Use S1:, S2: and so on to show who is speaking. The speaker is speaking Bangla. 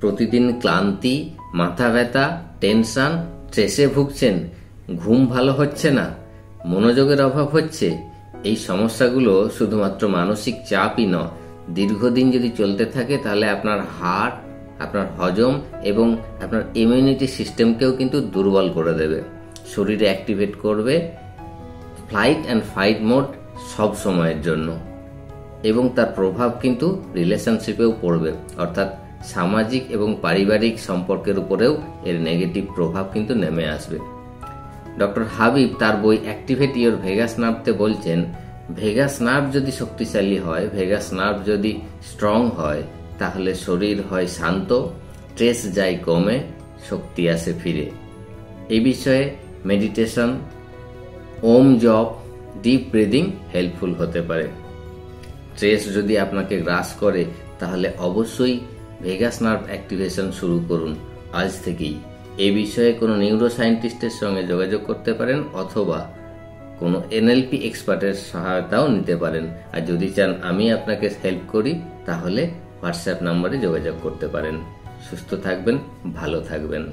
S1: প্রতিদিন ক্লান্তি, মাথা ব্যথা, টেনশন, স্ট্রেসে ভুগছেন, ঘুম ভালো হচ্ছে না, মনোযোগের অভাব হচ্ছে, এই সমস্যাগুলো শুধুমাত্র মানসিক চাপই নয়, দীর্ঘদিন যদি চলতে থাকে তাহলে আপনার হার্ট, আপনার হজম এবং আপনার ইমিউনিটি সিস্টেমকেও কিন্তু দুর্বল করে দেবে, শরীরে অ্যাক্টিভেট করবে ফ্লাইট অ্যান্ড ফাইট মোড সব সময়ের জন্য, এবং তার প্রভাব কিন্তু রিলেশনশিপেও পড়বে, অর্থাৎ সামাজিক এবং পারিবারিক সম্পর্কের উপরেও এর নেগেটিভ প্রভাব কিন্তু নেমে আসবে। ডক্টর হাবিব তার বই অ্যাক্টিভেট ইওর ভেগাস নার্ভতে বলছেন, ভেগাস নার্ভ যদি শক্তিশালী হয়, ভেগাস নার্ভ যদি স্ট্রং হয়, তাহলে শরীর হয় শান্ত, স্ট্রেস যায় কমে, শক্তি আসে ফিরে। এই বিষয়ে মেডিটেশন, ওম জপ, ডিপ ব্রিদিং হেল্পফুল হতে পারে। স্ট্রেস যদি আপনাকে গ্রাস করে তাহলে অবশ্যই ভেগাস নার্ভ অ্যাক্টিভেশন শুরু করুন আজ থেকেই। এই বিষয়ে কোনো নিউরোসায়েন্টিস্টের সঙ্গে যোগাযোগ করতে পারেন অথবা কোনো এনএলপি এক্সপার্টের সহায়তাও নিতে পারেন। আর যদি চান আমি আপনাকে হেল্প করি তাহলে হোয়াটসঅ্যাপ নম্বরে যোগাযোগ করতে পারেন। সুস্থ থাকবেন, ভালো থাকবেন।